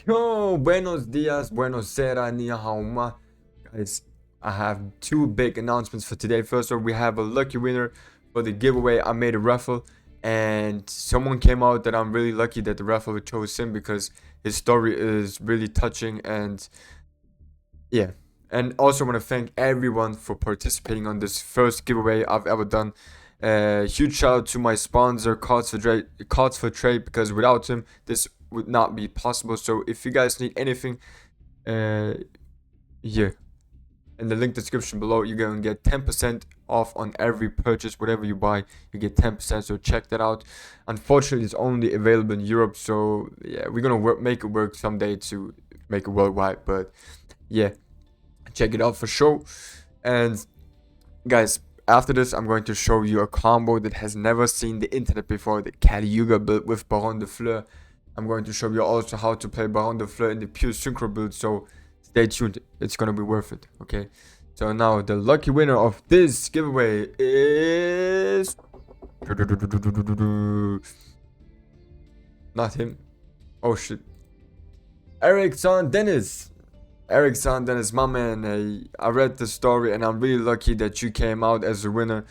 Yo, buenos dias, buenos sera, ni hao ma. Guys, I have two big announcements for today. First of all, we have a lucky winner for the giveaway. I made a raffle, and someone came out that I'm really lucky that the raffle chose him because his story is really touching. And yeah, and also want to thank everyone for participating on this first giveaway I've ever done. Huge shout out to my sponsor, Cards for Trade, because without him, this would not be possible. So if you guys need anything, here in the link description below, you're gonna get 10% off on every purchase. Whatever you buy, you get 10%. So check that out. Unfortunately, it's only available in Europe. So yeah, we're gonna make it work someday to make it worldwide. But yeah, check it out for sure. And guys, after this, I'm going to show you a combo that has never seen the internet before, the Yuga build with Baron de Fleur. I'm going to show you also how to play Baron de Fleur in the pure Synchro build, so stay tuned, it's gonna be worth it, okay? So now, the lucky winner of this giveaway is... Not him. Oh shit. Erickson Dennis. Erickson Dennis, my man. I read the story and I'm really lucky that you came out as a winner.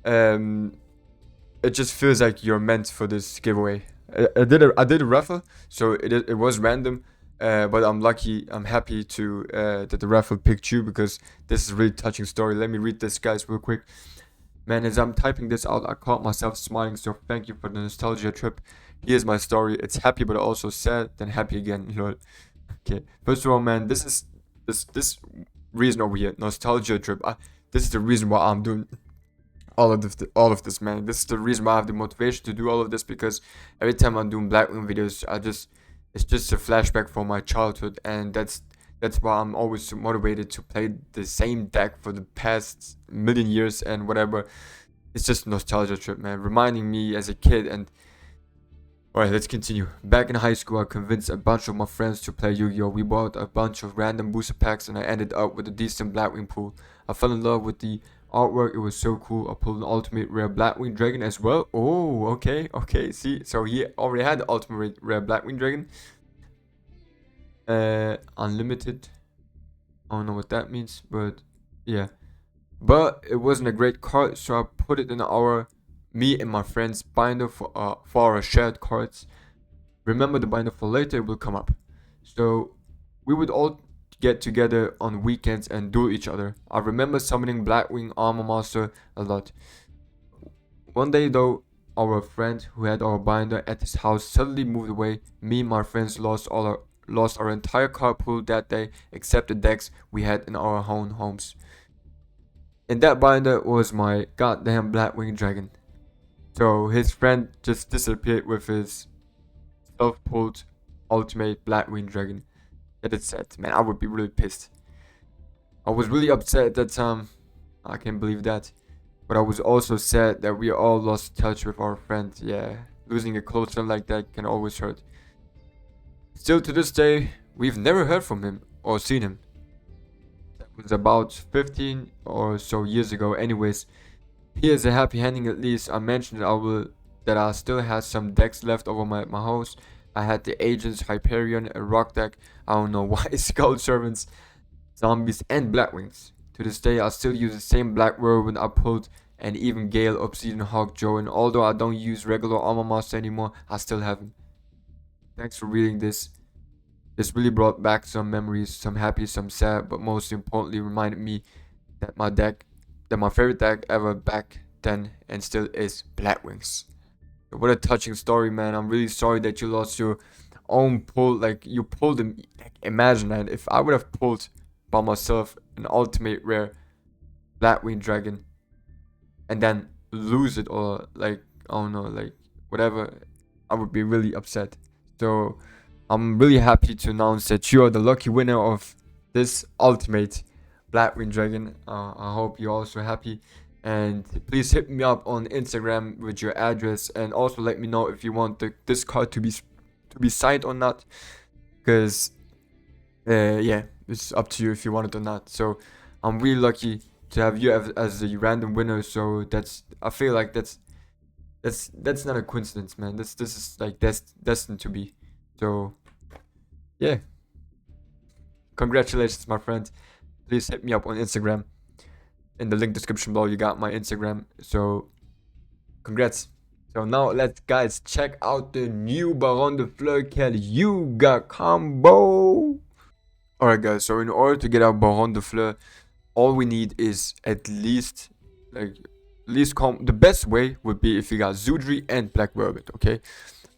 It just feels like you're meant for this giveaway. I did a raffle, so it was random, but I'm lucky. I'm happy to that the raffle picked you because this is a really touching story. Let me read this, guys, real quick. Man, as I'm typing this out, I caught myself smiling. So thank you for the nostalgia trip. Here's my story. It's happy, but also sad. Then happy again. Lol. Okay. First of all, man, this is this reason over here, nostalgia trip. This is the reason why I'm doing all of this, man. This is the reason why I have the motivation to do all of this, because every time I'm doing Blackwing videos, it's just a flashback from my childhood, and that's why I'm always so motivated to play the same deck for the past million years and whatever. It's just a nostalgia trip, man, reminding me as a kid. And alright, let's continue. Back in high school, I convinced a bunch of my friends to play Yu-Gi-Oh! We bought a bunch of random booster packs and I ended up with a decent Blackwing pool. I fell in love with the artwork, it was so cool. I pulled an ultimate rare Blackwing Dragon as well. Oh, okay, see, so he already had the ultimate rare Blackwing Dragon. Unlimited. I don't know what that means, but yeah. But it wasn't a great card, so I put it in me and my friends binder for our shared cards. Remember the binder for later, it will come up. So we would all get together on weekends and duel each other. I remember summoning Blackwing Armor Master a lot. One day though, our friend who had our binder at his house suddenly moved away. Me and my friends lost our entire card pool that day, except the decks we had in our own homes. And that binder was my goddamn Blackwing Dragon. So his friend just disappeared with his self-pulled ultimate Blackwing Dragon. That is sad, man. I would be really pissed. I was really upset at that time. I can't believe that. But I was also sad that we all lost touch with our friend. Yeah, losing a close friend like that can always hurt. Still to this day, we've never heard from him or seen him. That was about 15 or so years ago. Anyways, here's a happy ending at least. I mentioned that I still had some decks left over my house. I had the Agents, Hyperion, a Rock deck, I don't know why, Skull Servants, Zombies, and Blackwings. To this day, I still use the same Black Whirlwind I pulled, and even Gale, Obsidian Hawk, Joe, and although I don't use regular Armor Master anymore, I still have him. Thanks for reading this. This really brought back some memories, some happy, some sad, but most importantly reminded me that my favorite deck ever back then and still is Blackwings. What a touching story, man. I'm really sorry that you lost your own pull. Like, you pulled him. Like, imagine that. If I would have pulled by myself an ultimate rare Blackwing Dragon and then lose it, or like, I don't know, like whatever, I would be really upset. So I'm really happy to announce that you are the lucky winner of this ultimate Blackwing Dragon. I hope you're also happy. And please hit me up on Instagram with your address, and also let me know if you want this card to be signed or not, because yeah, it's up to you if you want it or not. So I'm really lucky to have you as the random winner. So I feel like that's not a coincidence, man. This is like destined to be. So yeah, congratulations, my friend. Please hit me up on Instagram. In the link description below, you got my Instagram. So, congrats. So now let's guys check out the new Baron de Fleur Yuga combo. Alright guys, so in order to get our Baron de Fleur, all we need is at least the best way would be if you got Zudri and Black Vermin, okay?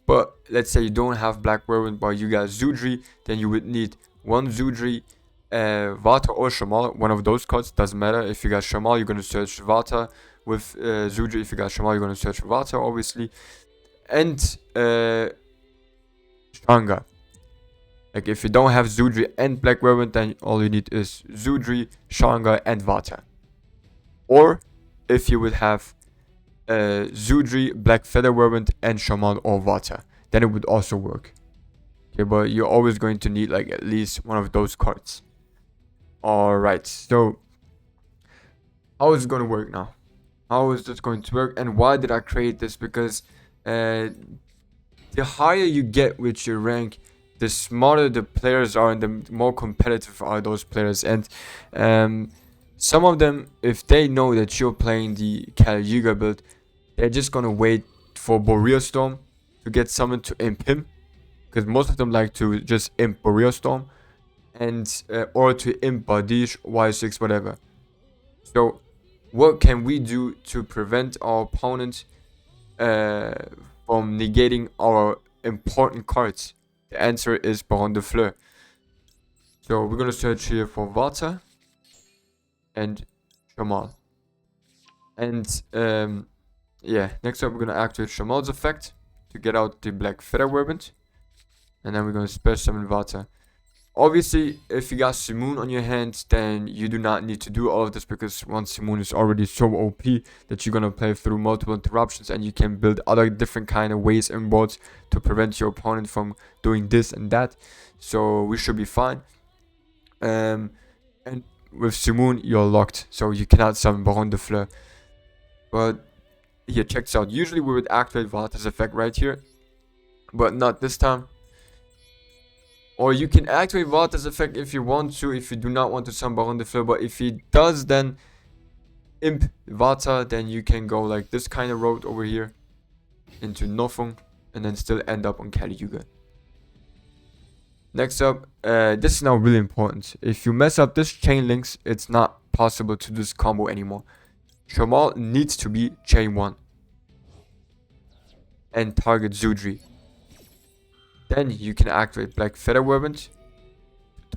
But let's say you don't have Black Vermin but you got Zudri, then you would need one Zudri, Vata or Shamal, one of those cards, doesn't matter. If you got Shamal, you're gonna search Vata. With Zudri, if you got Shamal, you're gonna search Vata, obviously. And Shanga. Like if you don't have Zudri and Black Vermin, then all you need is Zudri, Shanga, and Vata. Or if you would have Zudri, Black Feather Vermin, and Shaman or Vata, then it would also work. Okay, but you're always going to need like at least one of those cards. Alright, so how is it going to work now? How is this going to work, and why did I create this? Because the higher you get with your rank, the smarter the players are and the more competitive are those players. And some of them, if they know that you're playing the Yuga build, they're just gonna wait for Boreal Storm to get summoned to imp him, because most of them like to just imp Boreal Storm, and or to imp Bardiche, Y6, whatever. So what can we do to prevent our opponent from negating our important cards? The answer is Baron de Fleur. So we're gonna search here for Vata and Shamal. And yeah, next up we're gonna activate Shamal's effect to get out the Black Feather Vermin. And then we're gonna special summon Vata. Obviously, if you got Simoon on your hands, then you do not need to do all of this, because one Simoon is already so OP that you're gonna play through multiple interruptions and you can build other different kind of ways and boards to prevent your opponent from doing this and that. So we should be fine. And with Simoon, you're locked, so you cannot summon Baron de Fleur. But here, check this out. Usually we would activate Vata's effect right here, but not this time. Or you can activate Vata's effect if you want to, if you do not want to summon Baron de Fleur. But if he does then imp Vata, then you can go like this kind of road over here into Nofung and then still end up on Yuga. Next up, this is now really important. If you mess up this chain links, it's not possible to do this combo anymore. Shamal needs to be chain 1 and target Zudri. Then you can activate Black Feather Vermin to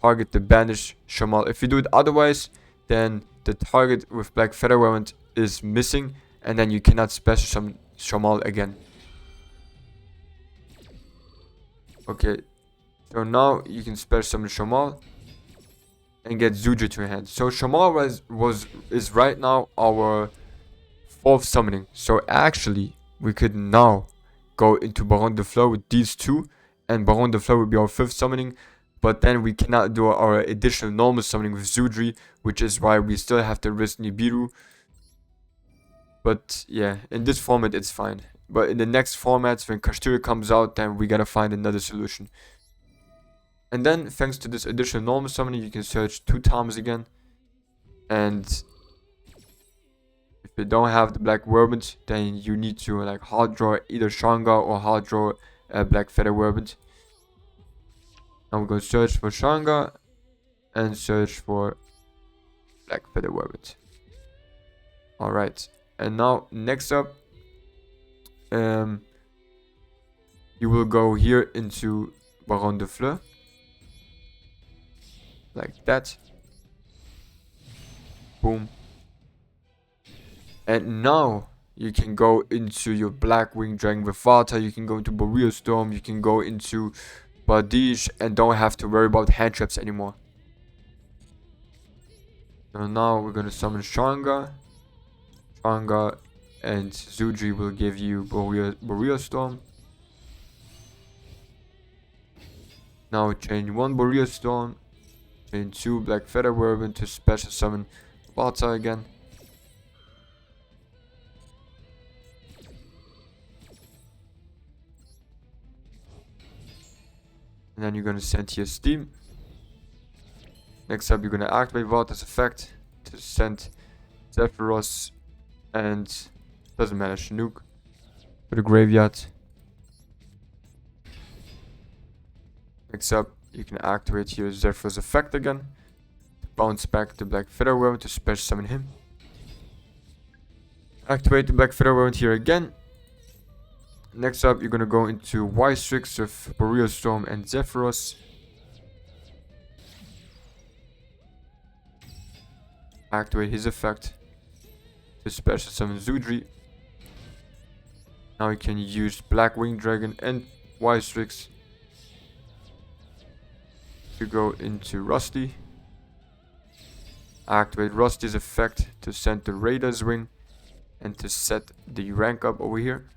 target the banished Shamal. If you do it otherwise, then the target with Black Feather Vermin is missing, and then you cannot special summon Shamal again. Okay, so now you can special summon Shamal and get Zudri to your hand. So Shamal is right now our 4th summoning. So actually, we could now go into Baron de Fleur with these two, and Baron de Fleur will be our 5th summoning. But then we cannot do our additional normal summoning with Zudri, which is why we still have to risk Nibiru. But yeah, in this format it's fine. But in the next formats, when Kashtira comes out, then we gotta find another solution. And then, thanks to this additional normal summoning, you can search 2 times again. And if you don't have the Black Vermin, then you need to like hard draw either Shanga or hard draw Black Feather Vermin. I'm going to search for Shanga and search for Black Feather Vermin. Alright, and now next up, you will go here into Baron de Fleur. Like that. Boom. And now you can go into your Blackwing Dragon with Vata, you can go into Boreal Storm, you can go into Bardiche, and don't have to worry about hand traps anymore. So now we're gonna summon Shanga. Shanga and Zudri will give you Boreal Storm. Now chain 1 Boreal Storm, chain 2 Black Feather Vermin to special summon Vata again. And then you're gonna send here Steam. Next up, you're gonna activate Volta's effect to send Zephyros and doesn't matter, Chinook to the graveyard. Next up, you can activate here Zephyros effect again to bounce back the Black Featherwell to special summon him. Activate the Black Featherwell here again. Next up, you're gonna go into Y-Strix with Boreal Storm and Zephyros. Activate his effect to special summon Zudri. Now you can use Blackwing Dragon and Y-Strix to go into Rusty. Activate Rusty's effect to send the Raider's Wing and to set the rank up over here.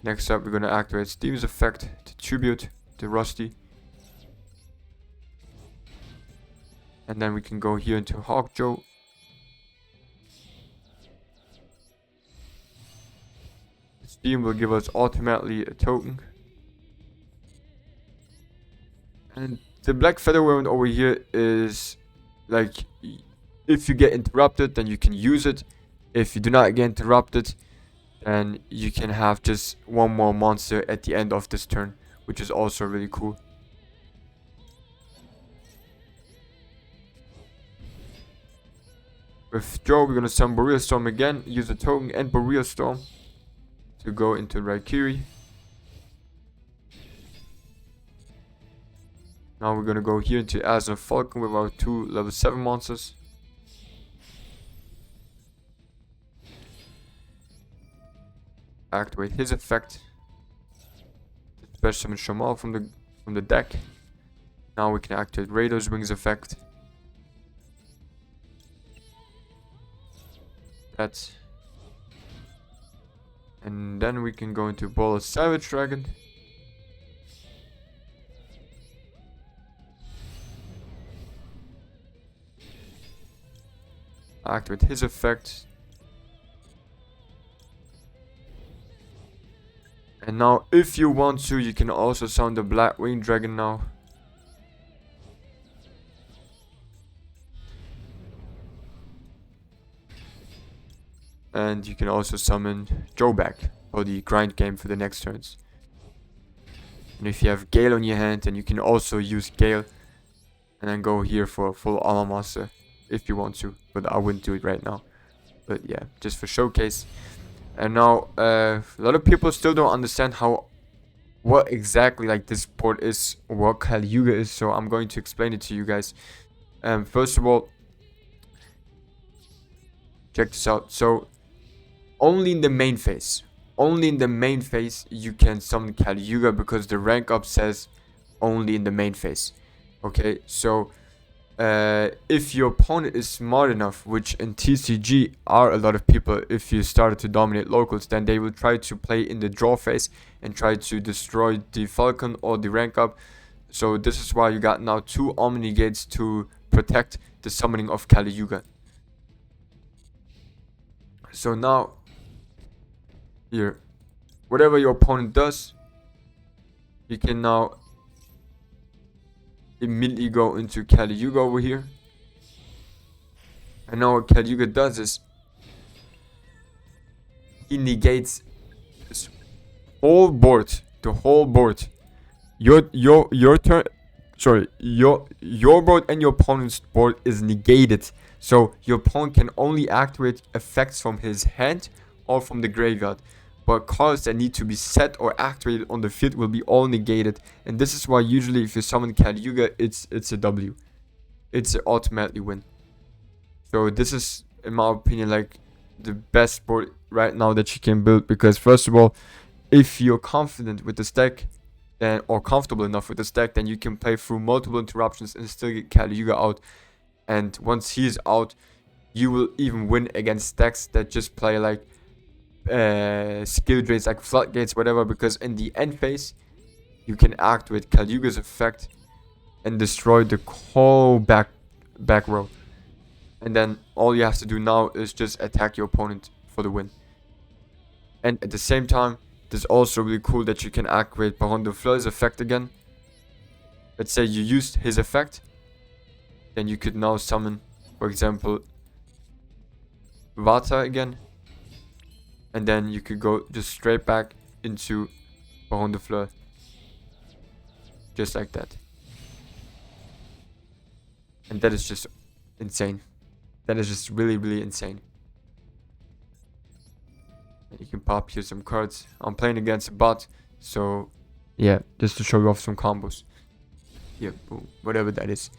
Next up, we're gonna activate Steam's effect to tribute to Rusty. And then we can go here into Hawkjoe. Steam will give us automatically a token. And the Black Feather Weapon over here is like, if you get interrupted, then you can use it. If you do not get interrupted, then you can have just one more monster at the end of this turn, which is also really cool. With Joe, we're gonna summon Boreal Storm again, use a token and Boreal Storm to go into Raikiri. Now we're gonna go here into Azure Falcon with our 2 level 7 monsters. Activate his effect. Special summon Shamal from the deck. Now we can activate Raider's Wings effect. That. And then we can go into Ball of Savage Dragon. Activate his effect. And now, if you want to, you can also summon the Blackwing Dragon now. And you can also summon Joe back for the grind game for the next turns. And if you have Gale on your hand, then you can also use Gale. And then go here for a full armor monster if you want to. But I wouldn't do it right now. But yeah, just for showcase. And now, a lot of people still don't understand what exactly like this board is, or what Kali Yuga is. So I'm going to explain it to you guys. First of all, check this out. So only in the main phase, you can summon Kali Yuga, because the rank up says only in the main phase. Okay, so if your opponent is smart enough, which in TCG are a lot of people, if you started to dominate locals, then they will try to play in the draw phase and try to destroy the Falcon or the rank up. So this is why you got now 2 Omni Gates to protect the summoning of Kali Yuga. So now, here, whatever your opponent does, you can now immediately go into Kali Yuga over here. And now what Kali Yuga does is he negates this whole board, the whole board. Your turn, sorry, your board and your opponent's board is negated. So your opponent can only activate effects from his hand or from the graveyard. But cards that need to be set or activated on the field will be all negated. And this is why usually if you summon Kali Yuga, it's a W. It's an automatically win. So this is, in my opinion, like the best board right now that you can build. Because first of all, if you're confident with the stack, then, or comfortable enough with the stack, then you can play through multiple interruptions and still get Kali Yuga out. And once he's out, you will even win against stacks that just play like skill drains, like floodgates, whatever, because in the end phase you can activate Kali Yuga's effect and destroy the whole back row, and then all you have to do now is just attack your opponent for the win. And at the same time, It's also really cool that you can activate Baron de Fleur's effect again. Let's say you used his effect, then you could now summon, for example, Vata again, and then you could go just straight back into Baron de Fleur, just like that. And that is just insane. That is just really, really insane. And you can pop here some cards. I'm playing against a bot, so yeah, just to show you off some combos. Yeah, boom, whatever that is.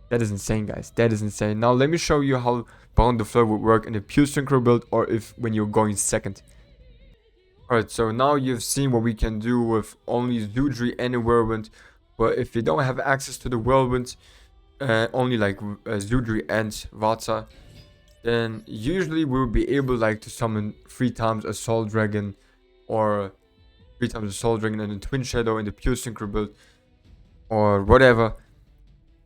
That is insane, guys. That is insane. Now let me show you how Baron de Fleur would work in a pure synchro build, or if when you're going second. Alright, so now you've seen what we can do with only Zudri and a Whirlwind. But if you don't have access to the Whirlwind, only like Zudri and Vata, then usually we'll be able like to summon 3 times Assault Dragon, or 3 times Assault Dragon and a Twin Shadow in the pure synchro build, or whatever.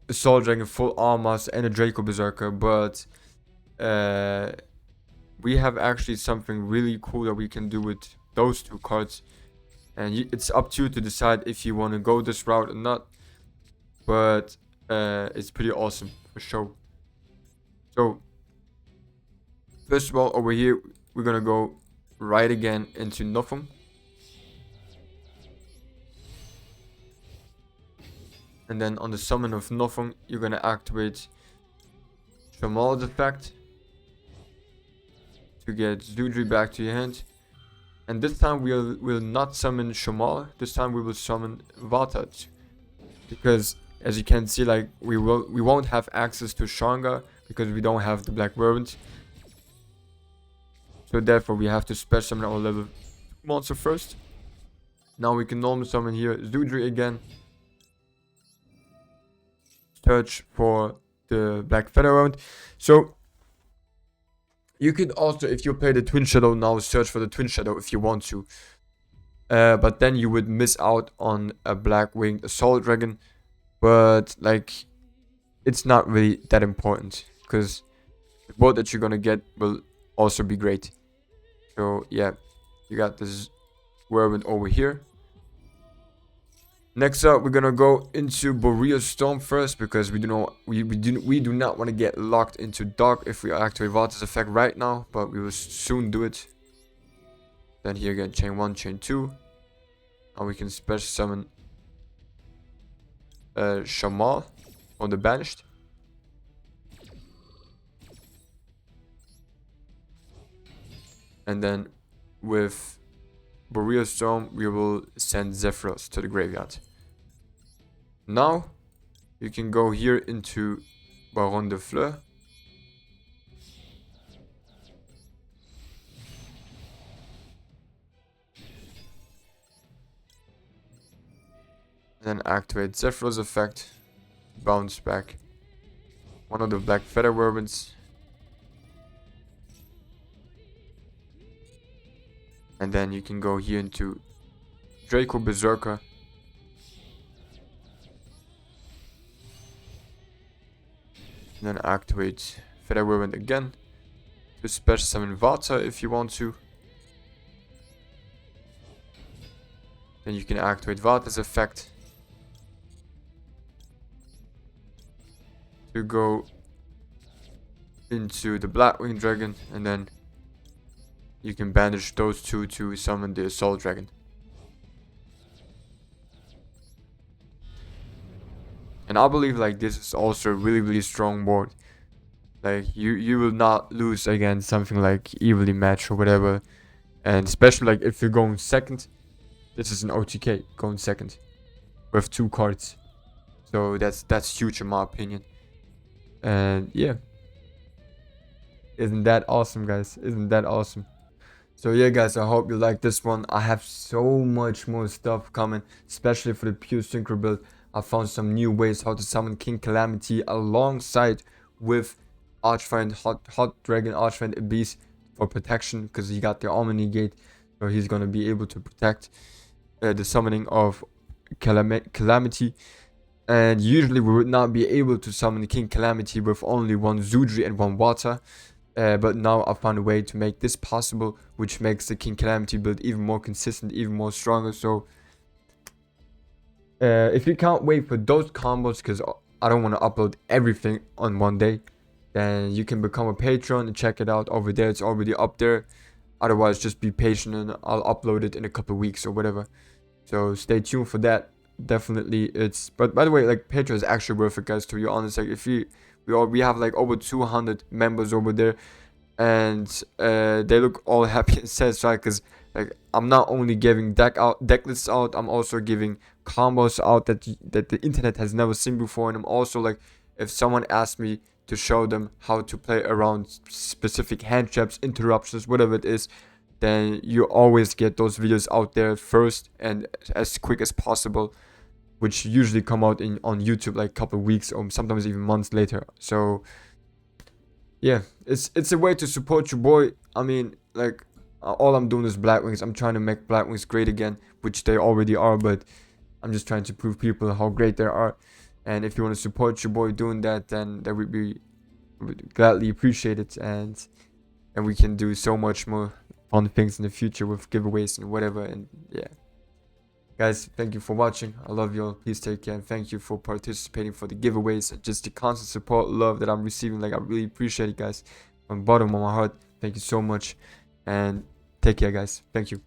Assault Dragon, full armors, and a Draco Berserker. But we have actually something really cool that we can do with those 2 cards, and it's up to you to decide if you want to go this route or not. But it's pretty awesome for sure. So first of all, over here we're gonna go right again into nothing. And then on the summon of nothing, you're gonna activate Shamal's effect to get Zudri back to your hand. And this time we'll not summon Shamal. This time we will summon Vata, because as you can see, like we won't have access to Shanga because we don't have the Black Whirlwind. So therefore we have to special summon our level 2 monster first. Now we can normal summon here Zudri again. Search for the Black Feather round. So you could also, if you play the Twin Shadow now, search for the Twin Shadow if you want to. But then you would miss out on a Black Winged Assault Dragon. But like, it's not really that important, because the board that you're gonna get will also be great. So yeah, you got this Whirlwind over here. Next up, we're gonna go into Boreal Storm first, because we do not want to get locked into dark if we activate Vata's effect right now, but we will soon do it. Then here again, chain 1, chain 2. Now we can special summon Shamal on the banished. And then with Boreal Storm, we will send Zephyros to the graveyard. Now, you can go here into Baron de Fleur. Then activate Zephyros effect. Bounce back one of the Black Feather Whirlwinds. And then you can go here into Draco Berserker. And then activate Feather Whirlwind again to special summon Vata if you want to. Then you can activate Vata's effect to go into the Blackwing Dragon, and then you can banish those 2 to summon the Assault Dragon. And I believe like this is also a really strong board. Like you will not lose against something like Evilly Match or whatever. And especially like if you're going second, this is an OTK going second with 2 cards. So that's huge in my opinion. And yeah, isn't that awesome, guys? Isn't that awesome? So yeah, guys, I hope you like this one. I have so much more stuff coming, especially for the pure synchro build. I found some new ways how to summon King Calamity alongside with Archfiend Hot Dragon, Archfiend Abyss for protection, because he got the Armor Negate, so he's gonna be able to protect the summoning of Calamity. And usually we would not be able to summon King Calamity with only 1 Zudri and 1 Vata. But now I found a way to make this possible, which makes the King Calamity build even more consistent, even more stronger. So if you can't wait for those combos, because I don't want to upload everything on one day, then you can become a patron and check it out over there. It's already up there. Otherwise, just be patient and I'll upload it in a couple of weeks or whatever. So stay tuned for that. Definitely, it's. But by the way, like, Patreon is actually worth it, guys. To be honest, like, if we have like over 200 members over there, and they look all happy and satisfied, because like I'm not only giving deck lists out, I'm also giving combos out that the internet has never seen before, and I'm also like, if someone asks me to show them how to play around specific hand traps, interruptions, whatever it is, then you always get those videos out there first and as quick as possible, which usually come out on YouTube like a couple of weeks or sometimes even months later. So yeah, it's a way to support your boy. I mean, like, all I'm doing is Blackwings. I'm trying to make Blackwings great again, which they already are, but I'm just trying to prove people how great they are. And if you want to support your boy doing that, then that would gladly appreciate it, and we can do so much more fun things in the future with giveaways and whatever. And yeah, guys, thank you for watching. I love you all. Please take care, and thank you for participating for the giveaways and just the constant support, love that I'm receiving. Like, I really appreciate it, guys, from the bottom of my heart. Thank you so much, and take care, guys. Thank you.